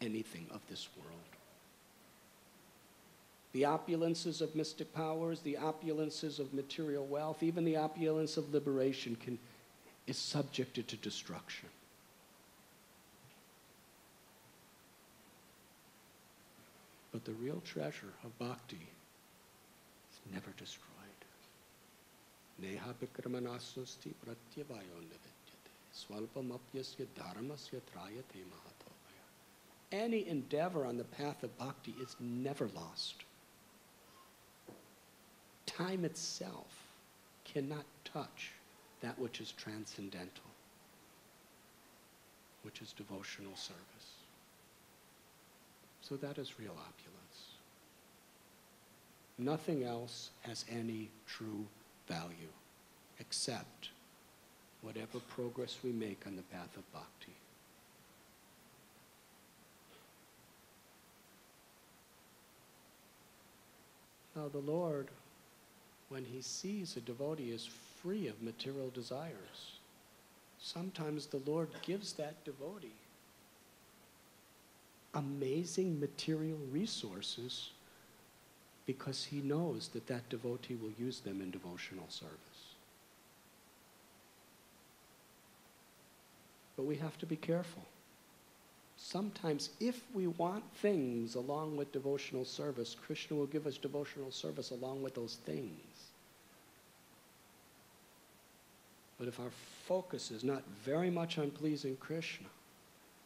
anything of this world. The opulences of mystic powers, the opulences of material wealth, even the opulence of liberation is subjected to destruction. But the real treasure of bhakti is never destroyed. Neha vikramanasusti pratyavayondavidyate swalpamapyasya dharmasya trayate mahatobhaya. Any endeavor on the path of bhakti is never lost. Time itself cannot touch that which is transcendental, which is devotional service. So that is real opulence. Nothing else has any true value except whatever progress we make on the path of bhakti. Now the Lord, when he sees a devotee is free of material desires, sometimes the Lord gives that devotee amazing material resources because he knows that that devotee will use them in devotional service. But we have to be careful. Sometimes if we want things along with devotional service, Krishna will give us devotional service along with those things. But if our focus is not very much on pleasing Krishna,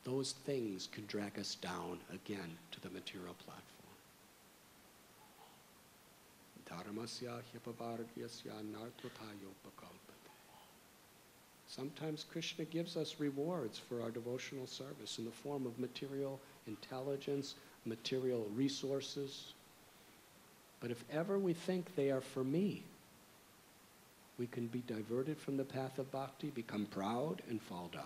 those things can drag us down again to the material platform. Dharmasya hyapavargyasya nartothayopakalpate. Sometimes Krishna gives us rewards for our devotional service in the form of material intelligence, material resources. But if ever we think they are for me, we can be diverted from the path of bhakti, become proud, and fall down.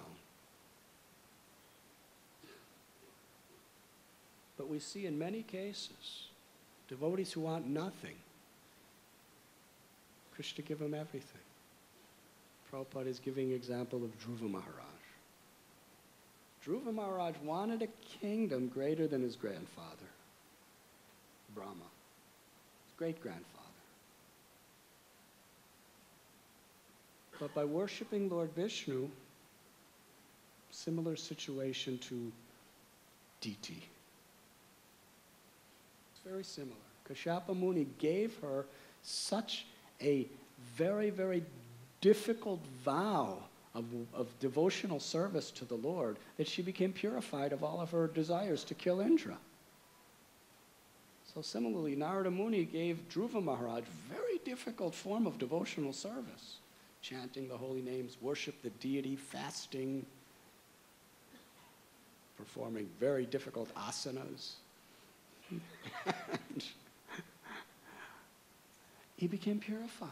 But we see in many cases, devotees who want nothing, Krishna give them everything. Prabhupada is giving an example of Dhruva Maharaj. Dhruva Maharaj wanted a kingdom greater than his grandfather, Brahma, his great-grandfather. But by worshiping Lord Vishnu, similar situation to Diti. It's very similar. Kashyapa Muni gave her such a very, very difficult vow of devotional service to the Lord that she became purified of all of her desires to kill Indra. So similarly, Narada Muni gave Dhruva Maharaj very difficult form of devotional service. Chanting the holy names, worship the deity, fasting, performing very difficult asanas. He became purified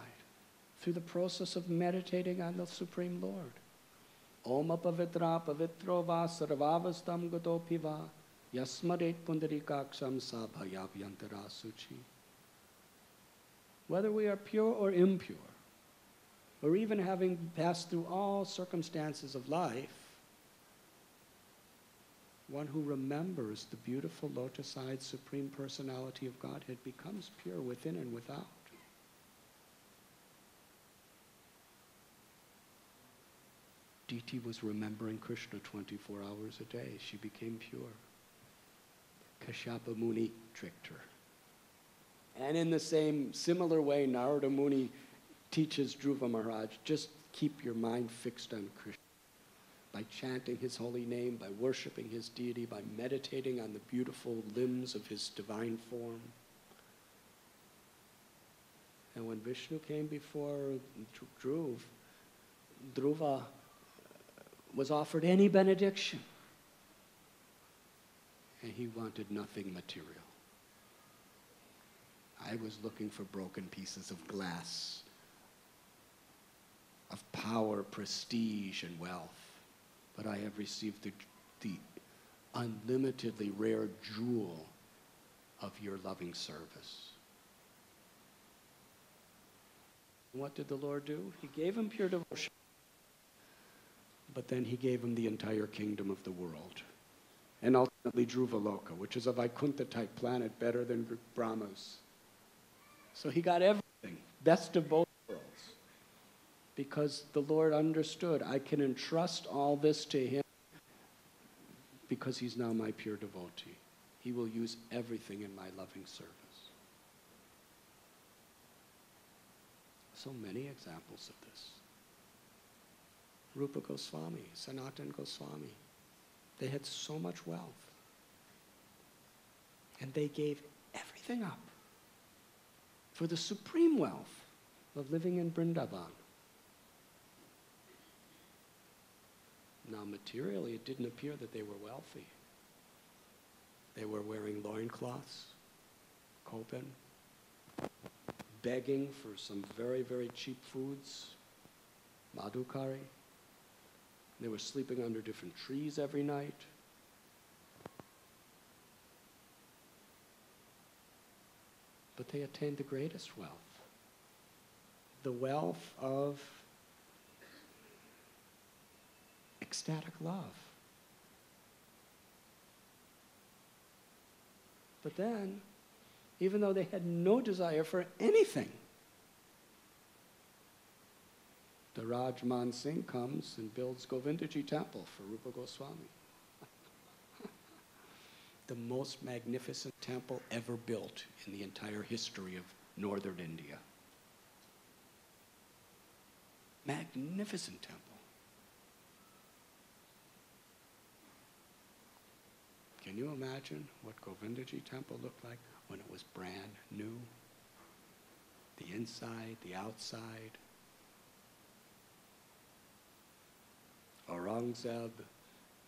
through the process of meditating on the Supreme Lord. Om apavitra pavitro va sarvavastam gato piva yasmaret pundarikaksham sa bhayavyantara suchi. Whether we are pure or impure, or even having passed through all circumstances of life, one who remembers the beautiful lotus-eyed Supreme Personality of Godhead becomes pure within and without. Diti was remembering Krishna 24 hours a day. She became pure. Kashyapa Muni tricked her. And in the similar way, Narada Muni teaches Dhruva Maharaj, just keep your mind fixed on Krishna. By chanting his holy name, by worshiping his deity, by meditating on the beautiful limbs of his divine form. And when Vishnu came before Dhruva was offered any benediction, and he wanted nothing material. I was looking for broken pieces of glass, of power, prestige, and wealth. But I have received the unlimitedly rare jewel of your loving service. And what did the Lord do? He gave him pure devotion, but then he gave him the entire kingdom of the world. and ultimately Dhruvaloka, which is a Vaikuntha-type planet better than Brahma's. So he got everything, best of both worlds, because the Lord understood, I can entrust all this to him because he's now my pure devotee. He will use everything in my loving service. So many examples of this. Rupa Goswami, Sanatana Goswami, they had so much wealth. And they gave everything up for the supreme wealth of living in Vrindavan. Now, materially, it didn't appear that they were wealthy. They were wearing loincloths, kopan, begging for some very, very cheap foods, madhukari. They were sleeping under different trees every night. But they attained the greatest wealth, the wealth of ecstatic love. But then, even though they had no desire for anything, the Rajman Singh comes and builds Govindaji Temple for Rupa Goswami. The most magnificent temple ever built in the entire history of northern India. Magnificent temple. Can you imagine what Govindaji Temple looked like when it was brand new? The inside, the outside. Aurangzeb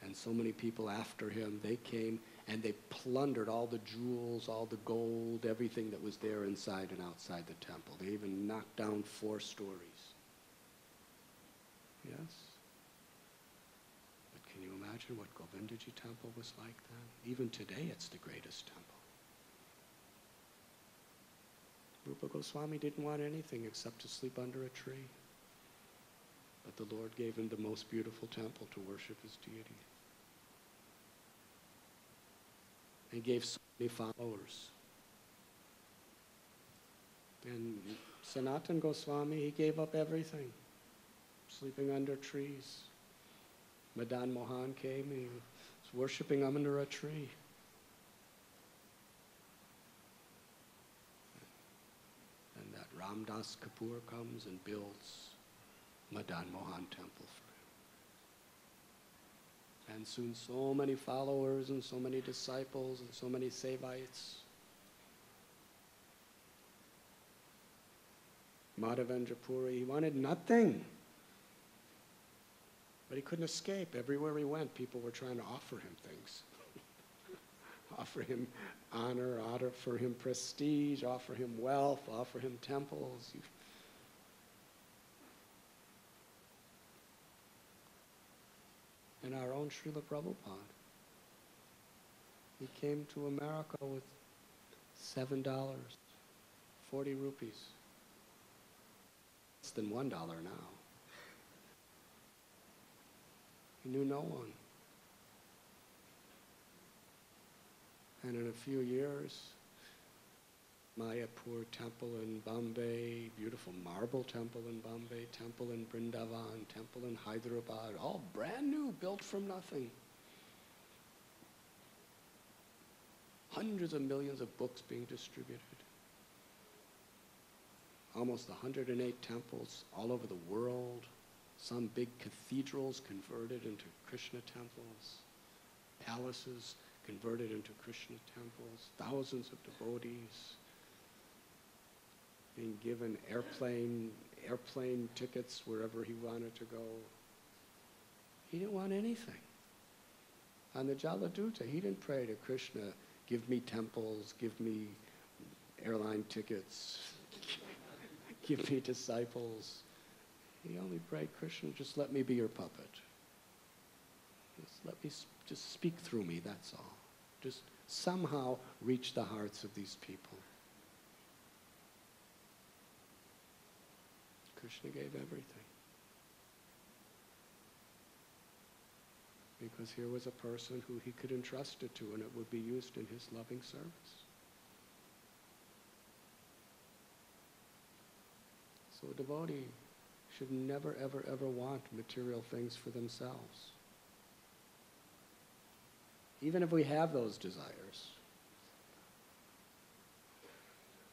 and so many people after him, they came and they plundered all the jewels, all the gold, everything that was there inside and outside the temple. They even knocked down 4 stories. Yes? But can you imagine what Govindaji Temple was like then? Even today, it's the greatest temple. Rupa Goswami didn't want anything except to sleep under a tree. But the Lord gave him the most beautiful temple to worship his deity. He gave so many followers. And Sanatana Goswami, he gave up everything, sleeping under trees. Madan Mohan came and he was worshiping under a tree. And that Ramdas Kapoor comes and builds Madan Mohan Temple for him. And soon so many followers and so many disciples and so many Sevites. Madhavendra Puri, he wanted nothing. But he couldn't escape. Everywhere he went, people were trying to offer him things. Offer him honor, offer him prestige, offer him wealth, offer him temples. And our own Srila Prabhupada, he came to America with $7, 40 rupees. Less than $1 now. He knew no one. And in a few years, Mayapur temple in Bombay, beautiful marble temple in Bombay, temple in Vrindavan, temple in Hyderabad, all brand new, built from nothing. Hundreds of millions of books being distributed. Almost 108 temples all over the world. Some big cathedrals converted into Krishna temples. Palaces converted into Krishna temples. Thousands of devotees being given airplane tickets wherever he wanted to go. He didn't want anything. On the Jaladuta, he didn't pray to Krishna, give me temples, give me airline tickets, give me disciples. He only prayed, Krishna, just let me be your puppet. Just let me, just speak through me, that's all. Just somehow reach the hearts of these people. Krishna gave everything. because here was a person who he could entrust it to and it would be used in his loving service. So a devotee should never, ever, ever want material things for themselves. Even if we have those desires,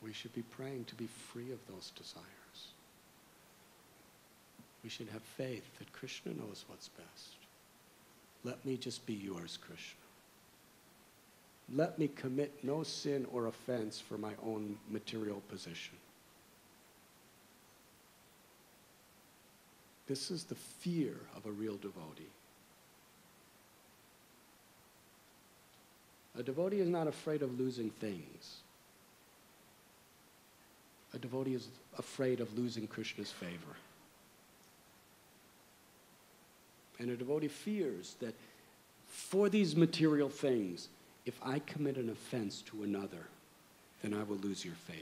we should be praying to be free of those desires. We should have faith that Krishna knows what's best. Let me just be yours, Krishna. Let me commit no sin or offense for my own material position. This is the fear of a real devotee. A devotee is not afraid of losing things. A devotee is afraid of losing Krishna's favor. And a devotee fears that for these material things, if I commit an offense to another, then I will lose your favor.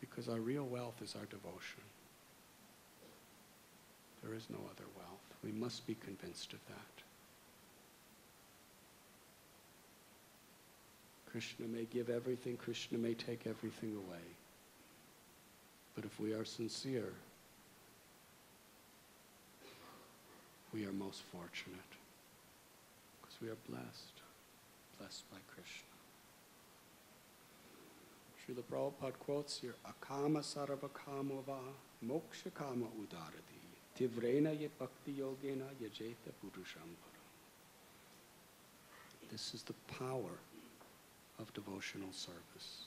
Because our real wealth is our devotion. There is no other wealth. We must be convinced of that. Krishna may give everything, Krishna may take everything away. But if we are sincere, we are most fortunate because we are blessed by Krishna. Srila Prabhupada quotes here, Akama sarva kama va moksha kama udarati tivrena ye bhakti yogena yajeta purusham param. This is the power of devotional service.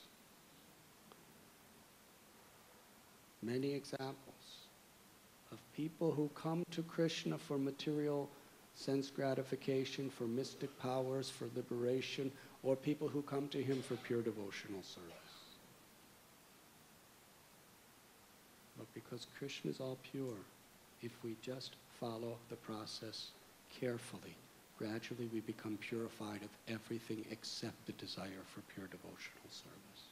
Many examples of people who come to Krishna for material sense gratification, for mystic powers, for liberation, or people who come to him for pure devotional service. But because Krishna is all pure, if we just follow the process carefully, gradually we become purified of everything except the desire for pure devotional service.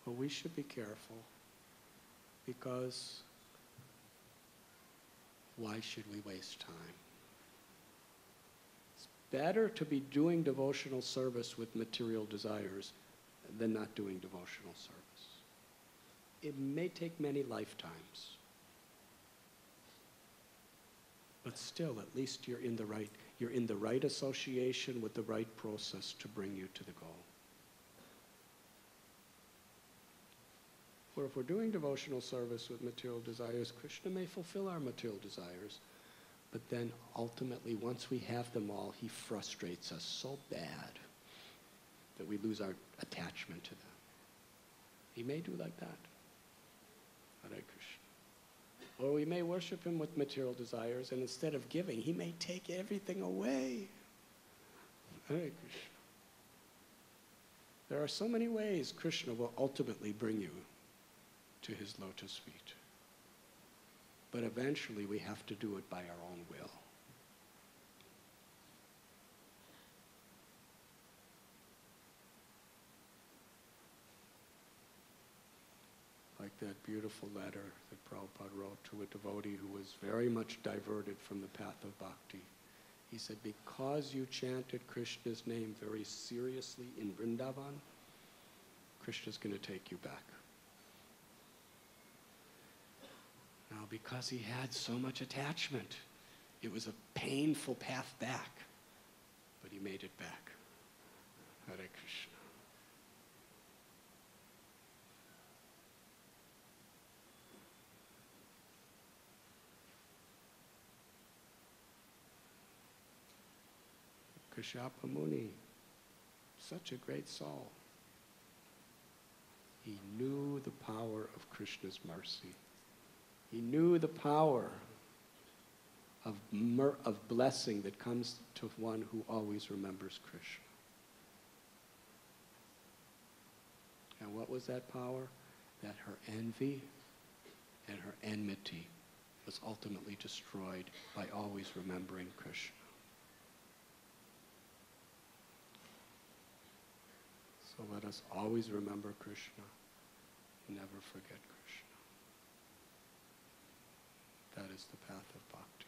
But we should be careful, because why should we waste time? It's better to be doing devotional service with material desires than not doing devotional service. It may take many lifetimes, but still, at least you're in the right association with the right process to bring you to the goal. For if we're doing devotional service with material desires, Krishna may fulfill our material desires, but then ultimately, once we have them all, he frustrates us so bad that we lose our attachment to them. He may do like that. Hare Krishna. Or we may worship him with material desires, and instead of giving, he may take everything away. Hare Krishna. There are so many ways Krishna will ultimately bring you to his lotus feet. But eventually we have to do it by our own will. Like that beautiful letter that Prabhupada wrote to a devotee who was very much diverted from the path of bhakti. He said, because you chanted Krishna's name very seriously in Vrindavan, Krishna's going to take you back. Now, because he had so much attachment, it was a painful path back, but he made it back. Hare Krishna. Kashyapa Muni, such a great soul. He knew the power of Krishna's mercy. He knew the power of blessing that comes to one who always remembers Krishna. And what was that power? That her envy and her enmity was ultimately destroyed by always remembering Krishna. So let us always remember Krishna, never forget Krishna. That is the path of bhakti.